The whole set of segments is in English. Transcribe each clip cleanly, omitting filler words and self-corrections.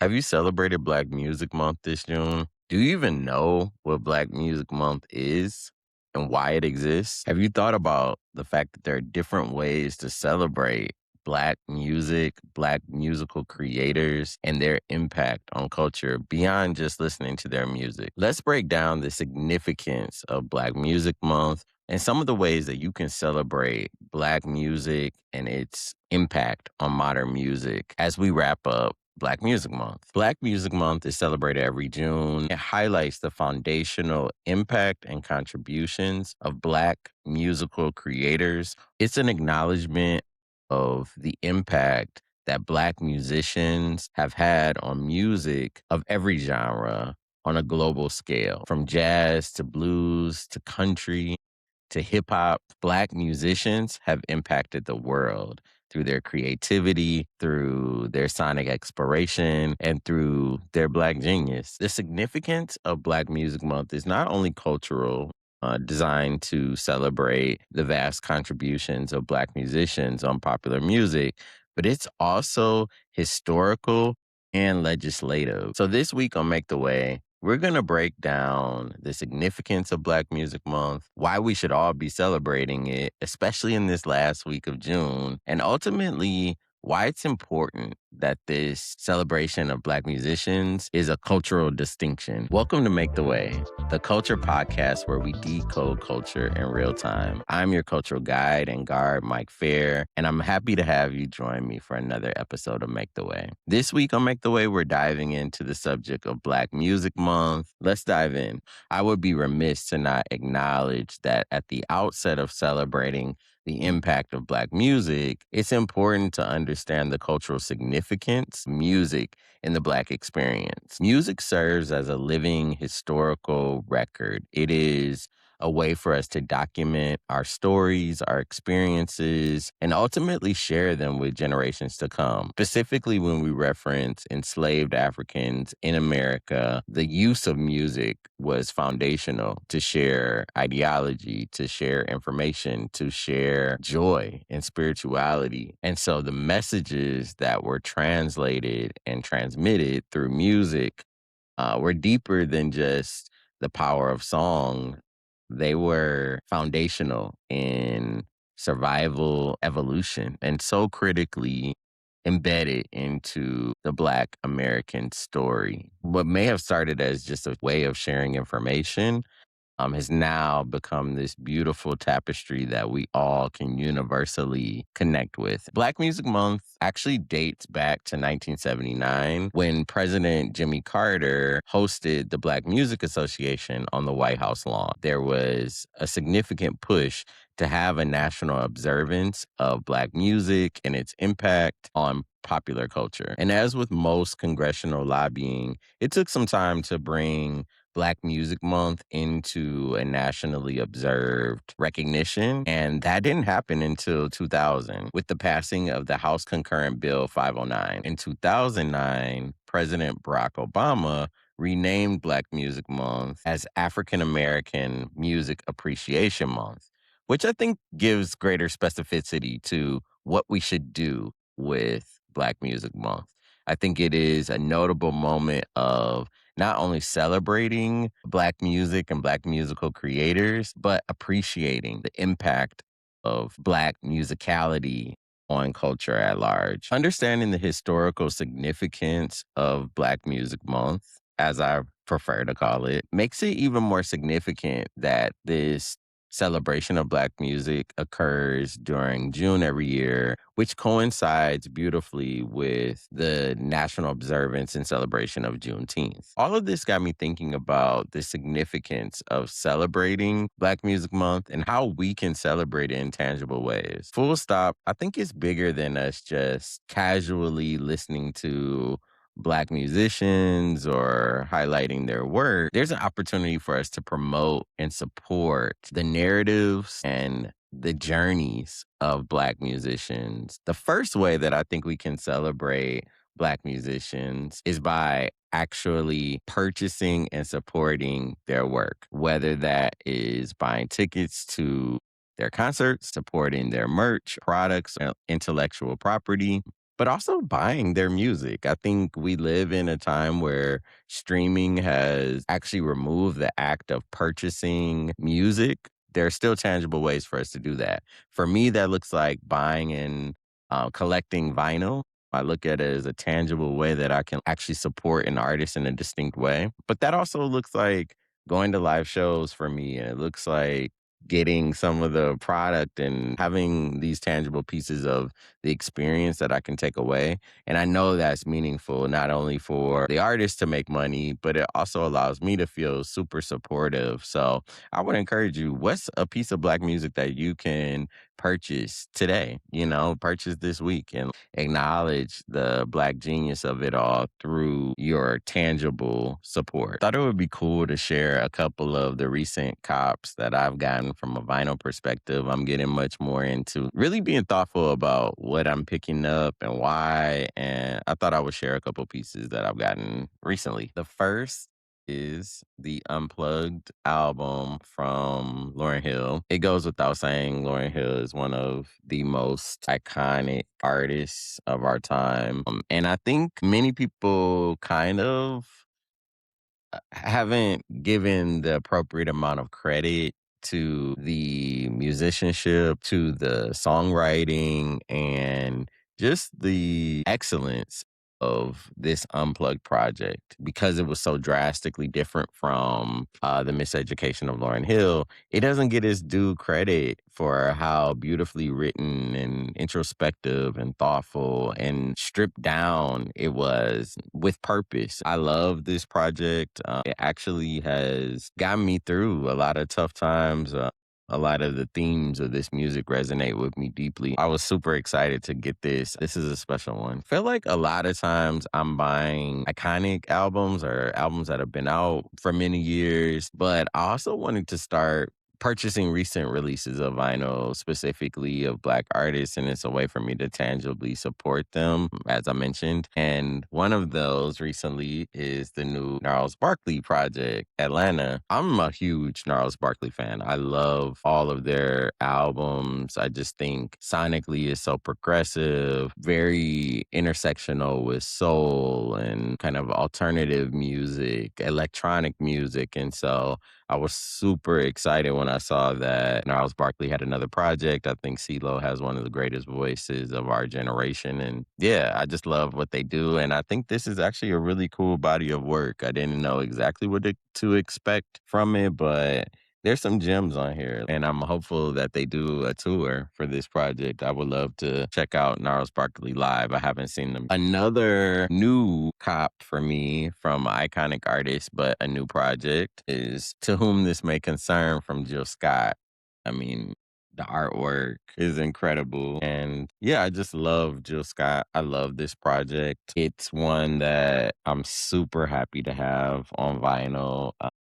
Have you celebrated Black Music Month this June? Do you even know what Black Music Month is and why it exists? Have you thought about the fact that there are different ways to celebrate Black music, Black musical creators, and their impact on culture beyond just listening to their music? Let's break down the significance of Black Music Month and some of the ways that you can celebrate Black music and its impact on modern music as we wrap up Black Music Month. Black Music Month is celebrated every June. It highlights the foundational impact and contributions of Black musical creators. It's an acknowledgement of the impact that Black musicians have had on music of every genre on a global scale, from jazz to blues to country to hip hop. Black musicians have impacted the world through their creativity, through their sonic exploration, and through their Black genius. The significance of Black Music Month is not only cultural, designed to celebrate the vast contributions of Black musicians on popular music, but it's also historical and legislative. So this week on Make the Way, we're going to break down the significance of Black Music Month, why we should all be celebrating it, especially in this last week of June, and ultimately why it's important that this celebration of Black musicians is a cultural distinction. Welcome to Make the Way, the culture podcast where we decode culture in real time. I'm your cultural guide and guard, Mike Fair, and I'm happy to have you join me for another episode of Make the Way. This week on Make the Way, we're diving into the subject of Black Music Month. Let's dive in. I would be remiss to not acknowledge that at the outset of celebrating the impact of Black music, it's important to understand the cultural significance of music in the Black experience. Music serves as a living historical record. It is a way for us to document our stories, our experiences, and ultimately share them with generations to come. Specifically, when we reference enslaved Africans in America, the use of music was foundational to share ideology, to share information, to share joy and spirituality. And so the messages that were translated and transmitted through music were deeper than just the power of song. They were foundational in survival, evolution, and so critically embedded into the Black American story. What may have started as just a way of sharing information has now become this beautiful tapestry that we all can universally connect with. Black Music Month actually dates back to 1979 when President Jimmy Carter hosted the Black Music Association on the White House lawn. There was a significant push to have a national observance of Black music and its impact on popular culture. And as with most congressional lobbying, it took some time to bring Black Music Month into a nationally observed recognition. And that didn't happen until 2000 with the passing of the House Concurrent Bill 509. In 2009, President Barack Obama renamed Black Music Month as African American Music Appreciation Month, which I think gives greater specificity to what we should do with Black Music Month. I think it is a notable moment of not only celebrating Black music and Black musical creators, but appreciating the impact of Black musicality on culture at large. Understanding the historical significance of Black Music Month, as I prefer to call it, makes it even more significant that this celebration of Black music occurs during June every year, which coincides beautifully with the national observance and celebration of Juneteenth. All of this got me thinking about the significance of celebrating Black Music Month and how we can celebrate it in tangible ways. Full stop, I think it's bigger than us just casually listening to Black musicians or highlighting their work. There's an opportunity for us to promote and support the narratives and the journeys of Black musicians. The first way that I think we can celebrate Black musicians is by actually purchasing and supporting their work, whether that is buying tickets to their concerts, supporting their merch, products, intellectual property. but also buying their music. I think we live in a time where streaming has actually removed the act of purchasing music. There are still tangible ways for us to do that. For me, that looks like buying and collecting vinyl. I look at it as a tangible way that I can actually support an artist in a distinct way. But that also looks like going to live shows for me. And it looks like getting some of the product and having these tangible pieces of the experience that I can take away. And I know that's meaningful not only for the artist to make money, but it also allows me to feel super supportive. So I would encourage you, what's a piece of Black music that you can purchase today? Purchase this week and acknowledge the Black genius of it all through your tangible support. Thought it would be cool to share a couple of the recent cops that I've gotten from a vinyl perspective. I'm getting much more into really being thoughtful about what I'm picking up and why. And I thought I would share a couple pieces that I've gotten recently. The first is the Unplugged album from Lauryn Hill. It goes without saying, Lauryn Hill is one of the most iconic artists of our time. And I think many people kind of haven't given the appropriate amount of credit to the musicianship, to the songwriting, and just the excellence of this Unplugged project because it was so drastically different from the Miseducation of Lauryn Hill. It doesn't get its due credit for how beautifully written and introspective and thoughtful and stripped down it was with purpose. I love this project. It actually has gotten me through a lot of tough times. A lot of the themes of this music resonate with me deeply. I was super excited to get this. This is a special one. Feel like a lot of times I'm buying iconic albums or albums that have been out for many years, but I also wanted to start purchasing recent releases of vinyl, specifically of Black artists, and it's a way for me to tangibly support them, as I mentioned. And one of those recently is the new Gnarls Barkley project, Atlanta. I'm a huge Gnarls Barkley fan. I love all of their albums. I just think sonically is so progressive, very intersectional with soul and kind of alternative music, electronic music. And so I was super excited when I saw that Gnarls Barkley had another project. I think CeeLo has one of the greatest voices of our generation. And yeah, I just love what they do. And I think this is actually a really cool body of work. I didn't know exactly what to expect from it, but there's some gems on here. And I'm hopeful that they do a tour for this project. I would love to check out Gnarls Barkley live. I haven't seen them. Another new cop for me from iconic artist, but a new project is To Whom This May Concern from Jill Scott. I mean, the artwork is incredible. And yeah, I just love Jill Scott. I love this project. It's one that I'm super happy to have on vinyl.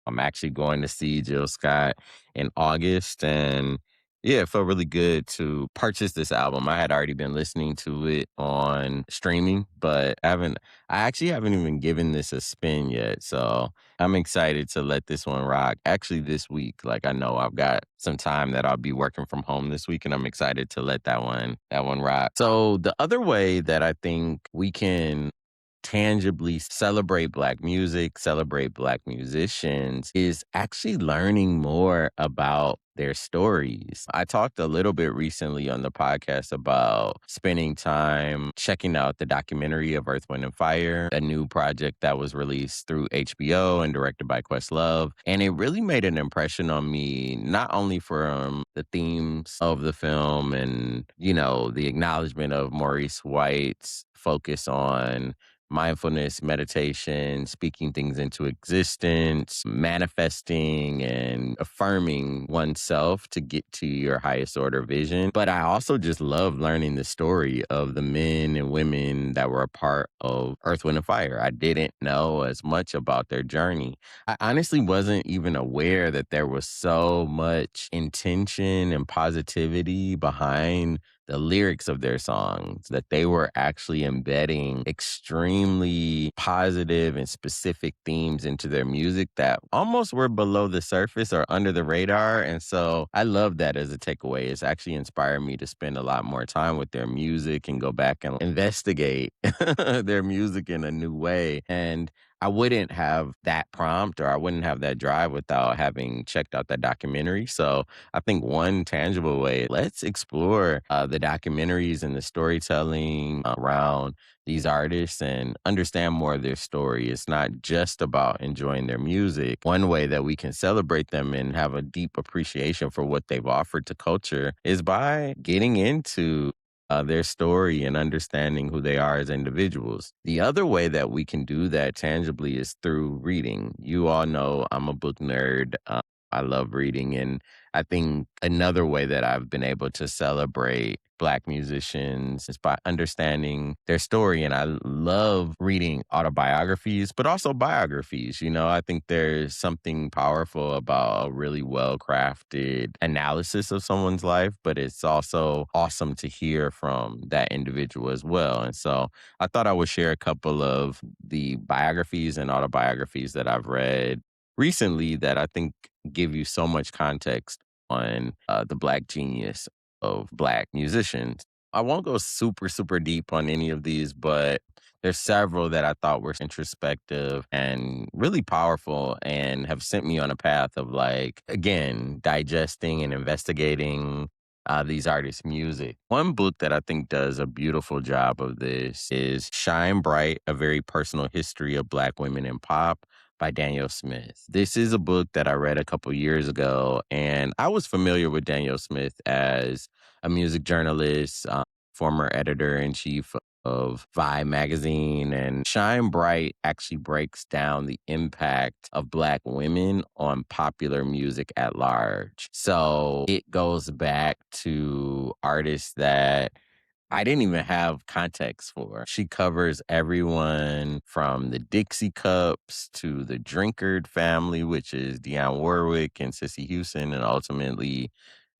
I'm actually going to see Jill Scott in August. And yeah, it felt really good to purchase this album. I had already been listening to it on streaming, but I actually haven't even given this a spin yet. So I'm excited to let this one rock. Actually, this week, like I know I've got some time that I'll be working from home this week, and I'm excited to let that one rock. So the other way that I think we can tangibly celebrate Black music, celebrate Black musicians, is actually learning more about their stories. I talked a little bit recently on the podcast about spending time checking out the documentary of Earth, Wind, and Fire, a new project that was released through HBO and directed by Questlove. And it really made an impression on me, not only from the themes of the film and, the acknowledgement of Maurice White's focus on mindfulness, meditation, speaking things into existence, manifesting and affirming oneself to get to your highest order vision. But I also just love learning the story of the men and women that were a part of Earth, Wind, and Fire. I didn't know as much about their journey. I honestly wasn't even aware that there was so much intention and positivity behind the lyrics of their songs, that they were actually embedding extremely positive and specific themes into their music that almost were below the surface or under the radar. And so I love that as a takeaway. It's actually inspired me to spend a lot more time with their music and go back and investigate their music in a new way. And I wouldn't have that prompt or I wouldn't have that drive without having checked out that documentary. So I think one tangible way, let's explore the documentaries and the storytelling around these artists and understand more of their story. It's not just about enjoying their music. One way that we can celebrate them and have a deep appreciation for what they've offered to culture is by getting into their story and understanding who they are as individuals. The other way that we can do that tangibly is through reading. You all know I'm a book nerd. I love reading. And I think another way that I've been able to celebrate Black musicians is by understanding their story. And I love reading autobiographies, but also biographies. You know, I think there's something powerful about a really well crafted analysis of someone's life, but it's also awesome to hear from that individual as well. And so I thought I would share a couple of the biographies and autobiographies that I've read recently that I think give you so much context on the Black genius of Black musicians. I won't go super, super deep on any of these, but there's several that I thought were introspective and really powerful and have sent me on a path of like, again, digesting and investigating these artists' music. One book that I think does a beautiful job of this is Shine Bright, A Very Personal History of Black Women in Pop by Danielle Smith. This is a book that I read a couple years ago, and I was familiar with Danielle Smith as a music journalist, former editor in chief of Vibe magazine. And Shine Bright actually breaks down the impact of Black women on popular music at large. So it goes back to artists that I didn't even have context for. She covers everyone from the Dixie Cups to the Drinkard family, which is Dionne Warwick and Cissy Houston, and ultimately,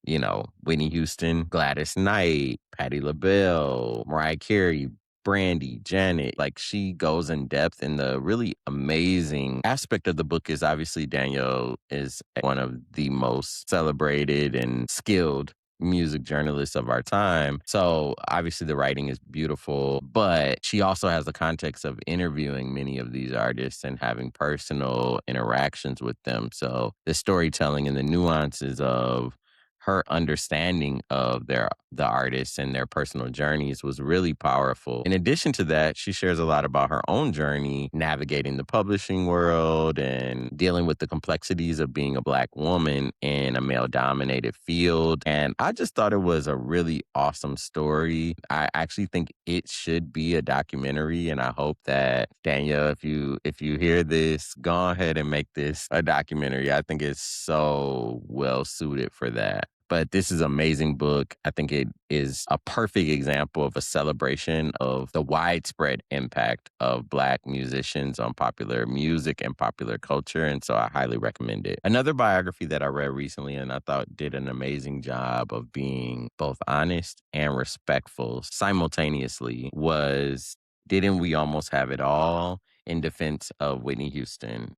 you know, Whitney Houston, Gladys Knight, Patti LaBelle, Mariah Carey, Brandy, Janet. Like she goes in depth, and the really amazing aspect of the book is obviously Danielle is one of the most celebrated and skilled music journalists of our time. So obviously the writing is beautiful, but she also has the context of interviewing many of these artists and having personal interactions with them. So the storytelling and the nuances of her understanding of the artists and their personal journeys was really powerful. In addition to that, she shares a lot about her own journey navigating the publishing world and dealing with the complexities of being a Black woman in a male dominated field. And I just thought it was a really awesome story. I actually think it should be a documentary, and I hope that Danielle, if you hear this, go ahead and make this a documentary. I think it's so well suited for that. But this is an amazing book. I think it is a perfect example of a celebration of the widespread impact of Black musicians on popular music and popular culture. And so I highly recommend it. Another biography that I read recently and I thought did an amazing job of being both honest and respectful simultaneously was Didn't We Almost Have It All? In Defense of Whitney Houston.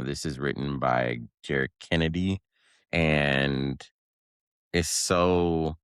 This is written by Jared Kennedy. And it's so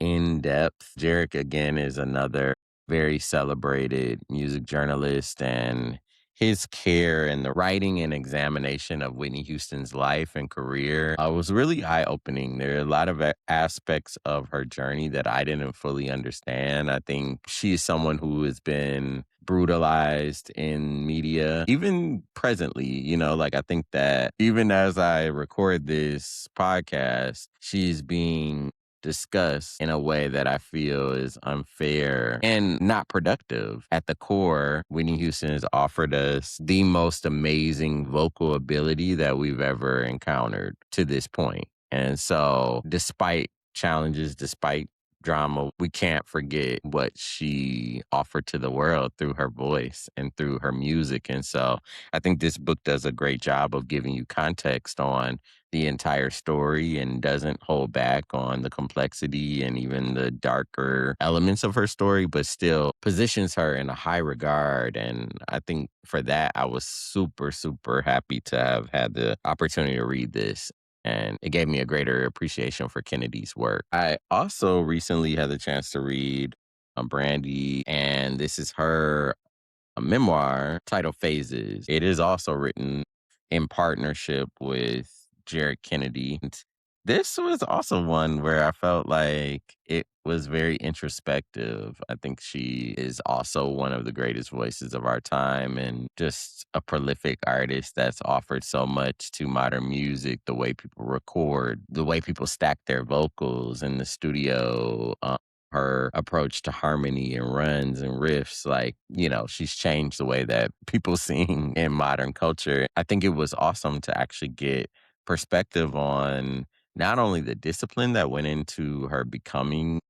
in depth. Jarek, again, is another very celebrated music journalist, and his care in the writing and examination of Whitney Houston's life and career was really eye opening. There are a lot of aspects of her journey that I didn't fully understand. I think she is someone who has been brutalized in media, even presently. You know, like I think that even as I record this podcast, she's being discussed in a way that I feel is unfair and not productive. At the core, Whitney Houston has offered us the most amazing vocal ability that we've ever encountered to this point. And so, despite challenges, despite drama, we can't forget what she offered to the world through her voice and through her music. And so I think this book does a great job of giving you context on the entire story and doesn't hold back on the complexity and even the darker elements of her story, but still positions her in a high regard. And I think for that, I was super, super happy to have had the opportunity to read this. And it gave me a greater appreciation for Kennedy's work. I also recently had the chance to read Brandy, and this is her a memoir titled Phases. It is also written in partnership with Jared Kennedy. And this was also one where I felt like it was very introspective. I think she is also one of the greatest voices of our time and just a prolific artist that's offered so much to modern music, the way people record, the way people stack their vocals in the studio, her approach to harmony and runs and riffs, like, she's changed the way that people sing in modern culture. I think it was awesome to actually get perspective on not only the discipline that went into her becoming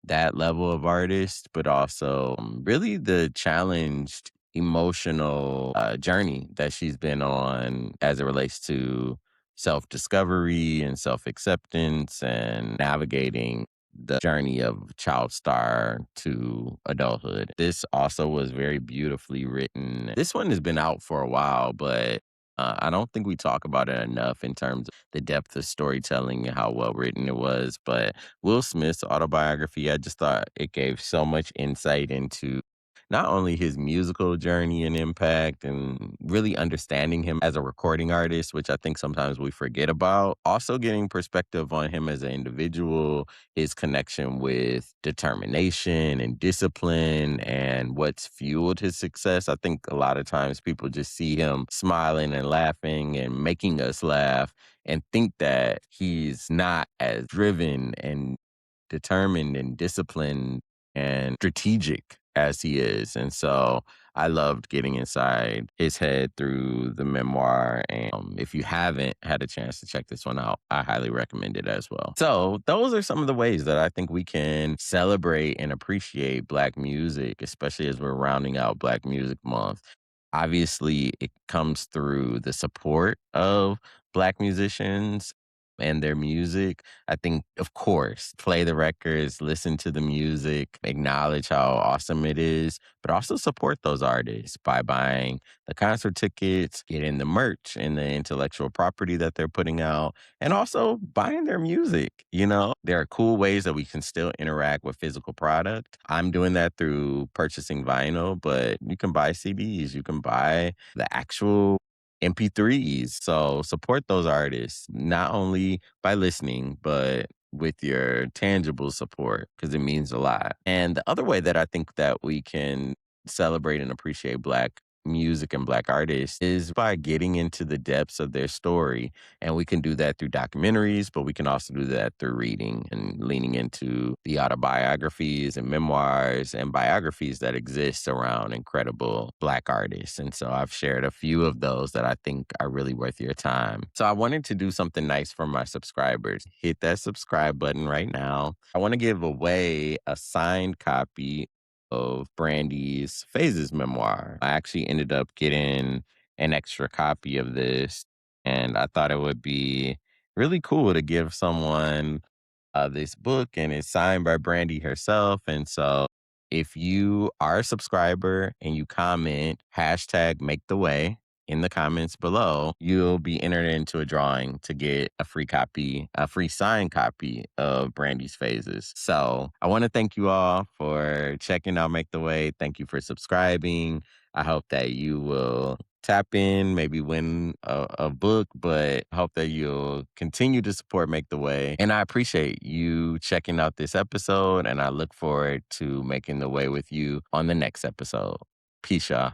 that level of artist, but also really the challenged emotional journey that she's been on as it relates to self discovery and self acceptance and navigating the journey of child star to adulthood. This also was very beautifully written. This one has been out for a while, but I don't think we talk about it enough in terms of the depth of storytelling and how well written it was. But Will Smith's autobiography, I just thought it gave so much insight into not only his musical journey and impact and really understanding him as a recording artist, which I think sometimes we forget about, also getting perspective on him as an individual, his connection with determination and discipline and what's fueled his success. I think a lot of times people just see him smiling and laughing and making us laugh and think that he's not as driven and determined and disciplined and strategic as he is. And so I loved getting inside his head through the memoir. And if you haven't had a chance to check this one out, I highly recommend it as well. So those are some of the ways that I think we can celebrate and appreciate Black music, especially as we're rounding out Black Music Month. Obviously, it comes through the support of Black musicians and their music. I think, of course, play the records, listen to the music, acknowledge how awesome it is, but also support those artists by buying the concert tickets, getting the merch and the intellectual property that they're putting out, and also buying their music. There are cool ways that we can still interact with physical product. I'm doing that through purchasing vinyl, but you can buy CDs, you can buy the actual MP3s. So support those artists, not only by listening, but with your tangible support, because it means a lot. And the other way that I think that we can celebrate and appreciate Black music and Black artists is by getting into the depths of their story. And we can do that through documentaries, but we can also do that through reading and leaning into the autobiographies and memoirs and biographies that exist around incredible Black artists. And so I've shared a few of those that I think are really worth your time. So I wanted to do something nice for my subscribers. Hit that subscribe button right now. I want to give away a signed copy of Brandy's Phases memoir. I actually ended up getting an extra copy of this, and I thought it would be really cool to give someone this book, and it's signed by Brandy herself. And so if you are a subscriber and you comment hashtag make the way in the comments below, you'll be entered into a drawing to get a free copy, a free signed copy of Brandy's Phases. So I want to thank you all for checking out Make the Way. Thank you for subscribing. I hope that you will tap in, maybe win a book, but I hope that you'll continue to support Make the Way. And I appreciate you checking out this episode, and I look forward to making the way with you on the next episode. Peace, y'all.